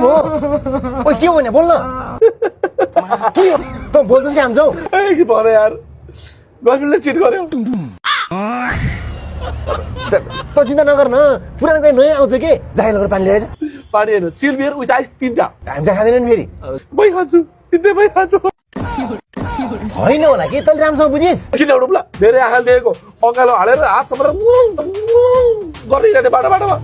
हो ओइ के हो भने बोल्न के हो त बोल्छस् कि हाम्छौ ए के भयो यार गर्लफ्रेन्डले चिट गर्यो त चिन्ता नगर न पुरानो कोही नयाँ आउँछ के जाहेल गरेर पानी ल्याएर पानी हेर्नु चिल बियर विथ आइस 3टा हामी त खाँदैन नि फेरि मै खान्छु 3टा मै खान्छु होइन होला कि तैँले राम्रोसँग बुझिस् किन उडुप्ला धेरै आँखाले देखेको अँगालो हालेर हात समाएर गर्दै हिँड्ने बाटोमा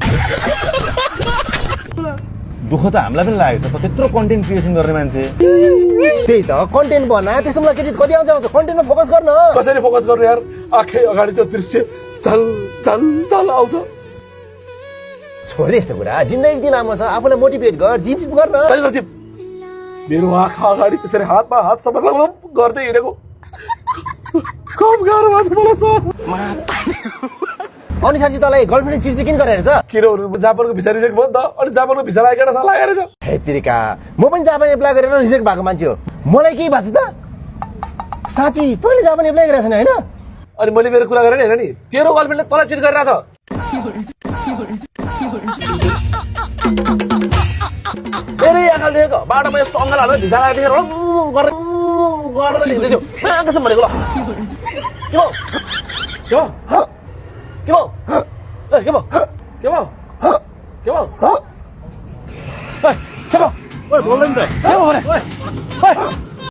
दुःख त हामीलाई पनि लागेको छ त त्यत्रो कन्टेन्ट क्रिएसन गर्ने मान्छे त्यही त कन्टेन्ट बना त्यस्तो मलाई केटी कति आउँछ कन्टेन्टमा फोकस गर्न कसरी फोकस गर्नु यार आँखै अगाडि त्यो दृश्य चल चल चल आउँछ छोड्दै यस्तो कुरा जिन्दगी दिन लामो छ आफूलाई मोटिभेट गर जिप गर्न कहिले जिप मेरो आँखा अगाडि त्यसरी हातमा हात समाएर गर्दै हिँडेको कम गाह्रो भएको छ मलाई सर अनि साथी तँलाई गर्लफ्रेन्ड चिज किन गरेर छ किन जापानको भिसा रिजेक्ट भयो नि त अनि जापानको भिसा लागेर साला आएर छ हे तिरिका म पनि जापान एप्लाई गरेर रिजेक्ट भएको मान्छे हो मलाई केही भएको छ त साँच्ची तैँले जापान एप्लाई गरेछ नि हैन अनि मैले मेरो कुरा गरेँ नि हैन नि तेरो गर्लफ्रेन्डले तँलाई चिट गरिरहेछ धेरै आँखा देखेको बाटोमा यस्तो अङ्गाल हालेर भिसा लागेको गरेर हिँड्दै थियो कसम भनेको ल के भयो के भयो के भयो के भयो के भयो के भयो बोल्दैन त के भयो